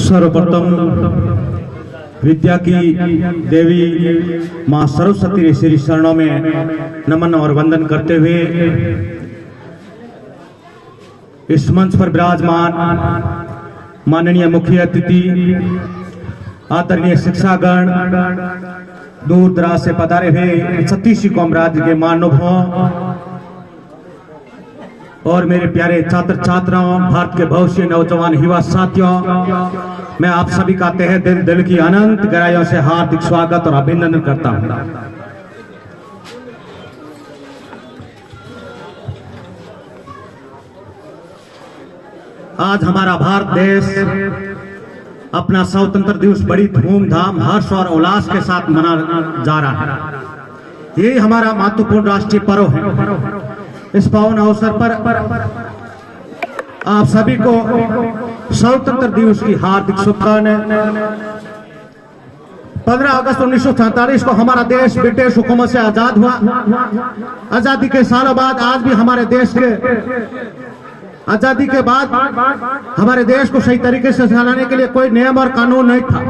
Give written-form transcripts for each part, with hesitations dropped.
सर्वप्रथम विद्या की देवी मां सरस्वती के श्री चरणों में नमन और वंदन करते हुए इस मंच पर विराजमान माननीय मुख्य अतिथि आदरणीय शिक्षागण, दूर दराज से पधारे हुए छत्तीस कौम राज्य के महानुभावों और मेरे प्यारे छात्र छात्राओं, भारत के भविष्य नौजवान युवा साथियों, मैं आप सभी का तहे दिल की अनंत गहराइयों से हार्दिक स्वागत और अभिनंदन करता हूं। आज हमारा भारत देश अपना स्वतंत्र दिवस बड़ी धूमधाम, हर्ष और उल्लास के साथ मना जा रहा है। ये हमारा महत्वपूर्ण राष्ट्रीय पर्व है। इस पावन अवसर पर आप सभी को स्वतंत्र दिवस की हार्दिक शुभकामनाएं। 15 अगस्त 1947 को हमारा देश ब्रिटिश हुकूमत से आजाद हुआ। आजादी के सालों बाद आज भी हमारे देश के आजादी के बाद हमारे देश को सही तरीके से चलाने के लिए कोई नियम और कानून नहीं था।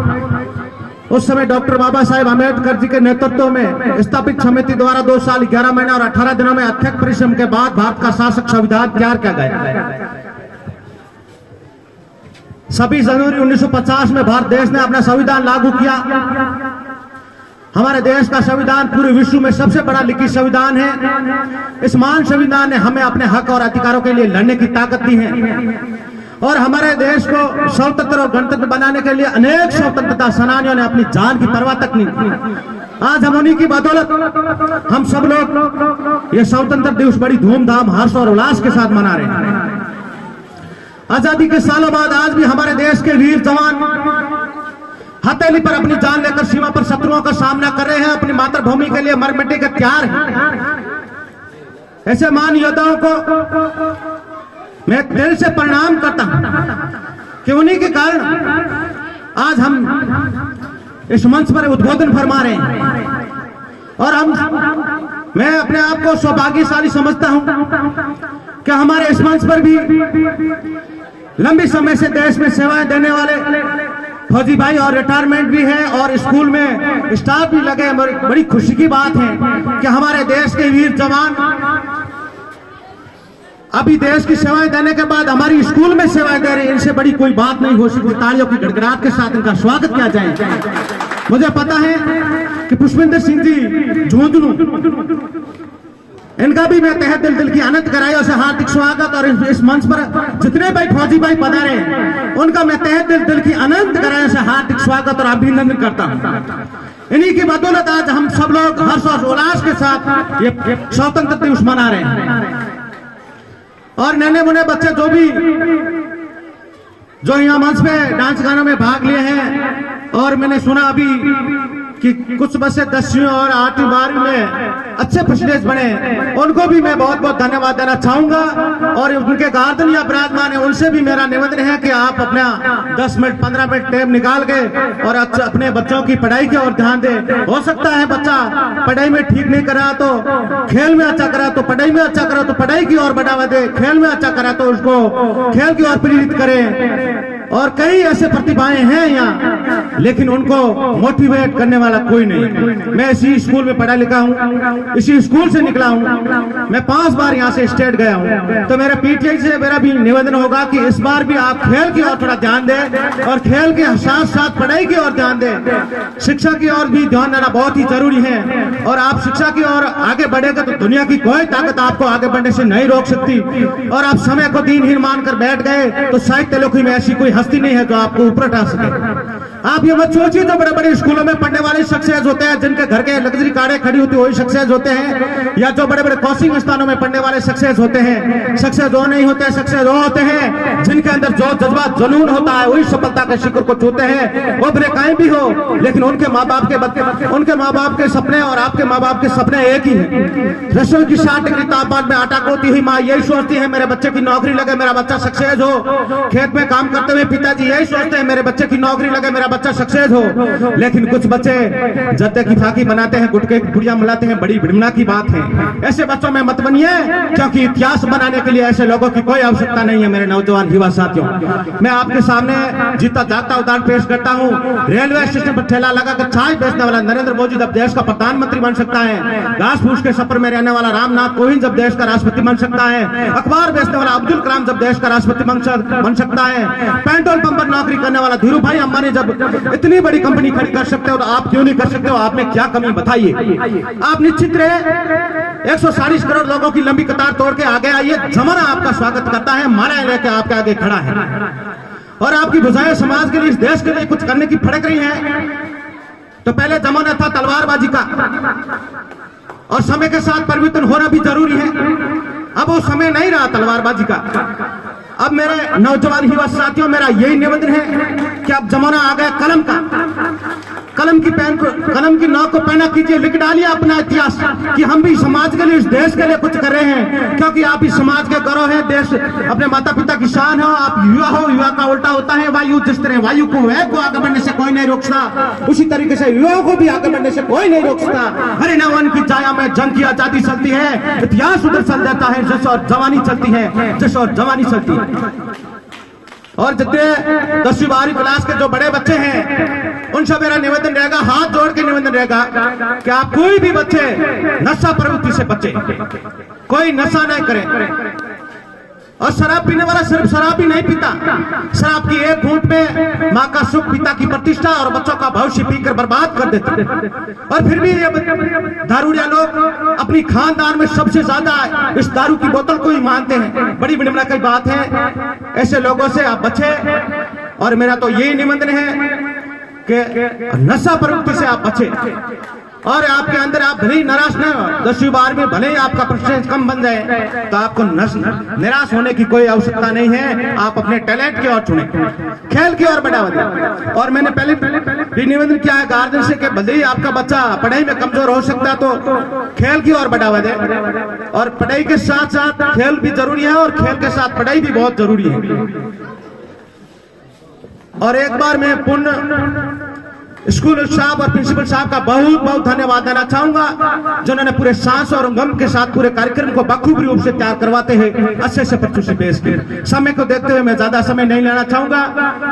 उस समय डॉक्टर बाबा साहेब आम्बेडकर जी के नेतृत्व में स्थापित समिति द्वारा 2 साल 11 महीने और 18 दिनों में अथक परिश्रम के बाद भारत का शासक संविधान तैयार किया गया। 26 जनवरी 1950 में भारत देश ने अपना संविधान लागू किया। हमारे देश का संविधान पूरे विश्व में सबसे बड़ा लिखित संविधान है। इस महान संविधान ने हमें अपने हक और अधिकारों के लिए लड़ने की ताकत दी है और हमारे देश को स्वतंत्र और गणतंत्र बनाने के लिए अनेक स्वतंत्रता सेनानियों ने अपनी जान की परवाह तक नहीं की। आज हम उन्हीं की बदौलत हम सब लोग ये स्वतंत्र दिवस बड़ी धूमधाम, हर्ष और उल्लास के साथ मना रहे हैं। आजादी के सालों बाद आज भी हमारे देश के वीर जवान हथेली पर अपनी जान लेकर सीमा पर शत्रुओं का सामना कर रहे हैं, अपनी मातृभूमि के लिए मर मिटने के तैयार हैं। ऐसे महान योद्धाओं को मैं दिल से प्रणाम करता हूं कि उन्हीं के कारण आज हम इस मंच पर उद्बोधन फरमा रहे हैं और मैं अपने आप को सौभाग्यशाली समझता हूं कि हमारे इस मंच पर भी लंबे समय से देश में सेवाएं देने वाले फौजी भाई और रिटायरमेंट भी है और स्कूल में स्टाफ भी लगे। बड़ी खुशी की बात है कि हमारे देश के वीर जवान अभी देश की सेवाएं देने के बाद हमारी स्कूल में सेवाएं दे रहे हैं। इनसे बड़ी कोई बात नहीं हो सकती। तालियों की गड़गड़ाहट के साथ इनका स्वागत किया जाए। मुझे पता है कि पुष्पिंदर सिंह जी झुंझुनू, इनका भी मैं तहे दिल की अनंत गहराइयों से हार्दिक स्वागत और इस मंच पर जितने भाई फौजी भाई पधारे हैं उनका मैं तहे दिल की अनंत गहराइयों से हार्दिक स्वागत और अभिनंदन करता हूं। इन्हीं की बदौलत आज हम सब लोग हर्ष और उल्लास के साथ ये स्वतंत्र दिवस मना रहे हैं। और नन्हे मुन्ने बच्चे जो यहाँ मंच पे डांस गानों में भाग लिए हैं और मैंने सुना अभी कि कुछ बच्चे 10वीं और 8वीं 12वीं में अच्छे परसेंटेज बने, उनको भी मैं बहुत बहुत धन्यवाद देना चाहूंगा और उनके गार्जियन या विराजमान है उनसे भी मेरा निवेदन है कि आप अपना 10 मिनट 15 मिनट टाइम निकाल के और अपने बच्चों की पढ़ाई की ओर ध्यान दें। हो सकता है बच्चा पढ़ाई में ठीक नहीं करा तो खेल में अच्छा करा, तो पढ़ाई में अच्छा करा तो पढ़ाई की ओर बढ़ावा दे, खेल में अच्छा करा तो उसको खेल की ओर प्रेरित करें। और कई ऐसे प्रतिभाएं हैं यहाँ, लेकिन उनको मोटिवेट करने वाला कोई नहीं। मैं इसी स्कूल में पढ़ा लिखा हूँ, इसी स्कूल से निकला हूँ। मैं 5 बार यहाँ से स्टेट गया हूँ। तो मेरे पीटीआई से मेरा भी निवेदन होगा कि इस बार भी आप खेल की ओर थोड़ा ध्यान दें और खेल के साथ साथ पढ़ाई की ओर ध्यान दें। शिक्षा की ओर भी ध्यान देना बहुत ही जरूरी है और आप शिक्षा की ओर आगे बढ़ेगा तो दुनिया की कोई ताकत आपको आगे बढ़ने से नहीं रोक सकती। और आप समय को दीनहीन मानकर बैठ गए तो साहित्य लोकी में ऐसी कोई हस्ती नहीं है जो आपको ऊपर उठा सके। आप ये मत सोचिए जो बड़े बड़े स्कूलों में पढ़ने वाले सक्सेस होते हैं, जिनके घर के लग्जरी कारें खड़ी होती है वही सक्सेस होते हैं, या जो बड़े बड़े कोचिंग स्थानों में पढ़ने वाले सक्सेस होते हैं। सक्सेस वो नहीं होते, सक्सेस वो होते हैं जिनके अंदर जो जज्बा जुनून होता है वही सफलता के शिखर को छूते हैं। वो भले कहीं भी हो, लेकिन उनके माँ बाप के सपने और आपके माँ बाप के सपने एक ही है। रसोई की 60 डिग्री तापमान में आटा कोती हुई माँ यही सोचती है मेरे बच्चे की नौकरी लगे, मेरा बच्चा सक्सेस हो। खेत में काम करते हुए पिताजी यही सोचते हैं मेरे बच्चे की नौकरी लगे, मेरा बच्चा सक्सेस हो, लेकिन कुछ बच्चे जद्दे की फाकी बनाते हैं, गुटके की पुड़िया मिलाते हैं, बड़ी भिड़मना की बात है। ऐसे बच्चों में मत बनिए, क्योंकि इतिहास बनाने के लिए ऐसे लोगों की कोई आवश्यकता नहीं है। मेरे नौजवान युवा साथियों, मैं आपके सामने जीता जागता उदाहरण पेश करता हूँ। रेलवे स्टेशन पर ठेला लगाकर चाय बेचने वाला नरेंद्र मोदी जब देश का प्रधानमंत्री बन सकता है, घास फूस के सफर में रहने वाला रामनाथ कोविंद जब देश का राष्ट्रपति बन सकता है, अखबार बेचने वाला अब्दुल कलाम जब देश का राष्ट्रपति बन सकता है, पेट्रोल पंप पर नौकरी करने वाला धीरू भाई अंबानी जब इतनी बड़ी कंपनी खड़ी कर सकते हो, तो आप क्यों नहीं कर सकते हो? आप में क्या कमी बताइए? आप निश्चित रहे 140 करोड़ लोगों की लंबी कतार तोड़ के आगे आइए। जमाना आपका स्वागत करता है, माला लेके आपके आगे खड़ा है और आपकी भुजाएं समाज के लिए, इस देश के लिए कुछ करने की फड़क रही है। तो पहले जमाना था तलवारबाजी का, और समय के साथ परिवर्तन होना भी जरूरी है। अब वो समय नहीं रहा तलवारबाजी का। अब मेरे नौजवान युवा साथियों, मेरा यही निवेदन है कि अब जमाना आ गया कलम का। कलम की नोक को पैना कीजिए, लिख डालिए अपना इतिहास कि हम भी समाज के लिए, इस देश के लिए कुछ कर रहे हैं, क्योंकि आप इस समाज के गौरव है, देश अपने माता पिता की शान हो। आप युवा हो, युवा का उल्टा होता है वायु। जिस तरह वायु को आगे बढ़ने से कोई नहीं रोक सकता, उसी तरीके से युवाओं को भी आगे बढ़ने से कोई नहीं रोक सकता। हरे नवन की छाया में जंग की आजादी चलती है, इतिहास उधर चल जाता है, जश और जवानी चलती है, जश और जवानी चलती है। और जितने 10वीं 12वीं क्लास के जो बड़े बच्चे हैं, उनसे मेरा निवेदन रहेगा, हाथ जोड़ के निवेदन रहेगा कि आप कोई भी बच्चे नशा प्रवृत्ति से बचे, कोई नशा नहीं करे। और शराब पीने वाला सिर्फ शराब ही नहीं पीता, शराब की एक घूंट में माँ का सुख, पिता की प्रतिष्ठा और बच्चों का भविष्य पीकर बर्बाद कर देता। और फिर भी ये दारूडिया लोग अपनी खानदान में सबसे ज्यादा इस दारू की बोतल को ही मानते हैं। बड़ी विडंबना की बात है, ऐसे लोगों से आप बचे। और मेरा तो यही निवेदन है कि नशा प्रवृत्ति से आप बचे, और आपके अंदर आप भले ही निराश न हो, 10वीं 12वीं भले ही आपका परसेंटेज कम बन जाए, तो आपको निराश होने की कोई आवश्यकता नहीं है। आप अपने टैलेंट की ओर चुने, खेल की ओर बढ़ावा दें। और मैंने पहले भी निवेदन किया है गार्जियन से कि भले ही आपका बच्चा पढ़ाई में कमजोर हो सकता है, तो खेल की ओर बढ़ावा दे। और पढ़ाई के साथ साथ खेल भी जरूरी है, और खेल के साथ पढ़ाई भी बहुत जरूरी है। और एक बार मैं पुनः स्कूल साहब और प्रिंसिपल साहब का बहुत बहुत धन्यवाद देना चाहूंगा, जिन्होंने पूरे सांस और गम के साथ पूरे कार्यक्रम को बखूबी रूप से तैयार करवाते हैं अच्छे से प्रस्तुति पेश किए। समय को देखते हुए मैं ज्यादा समय नहीं लेना चाहूंगा।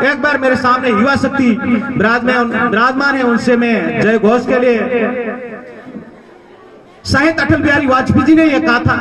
एक बार मेरे सामने युवा शक्ति विराजमान है, उनसे मैं जय घोष के लिए, शायद अटल बिहारी वाजपेयी जी ने यह कहा था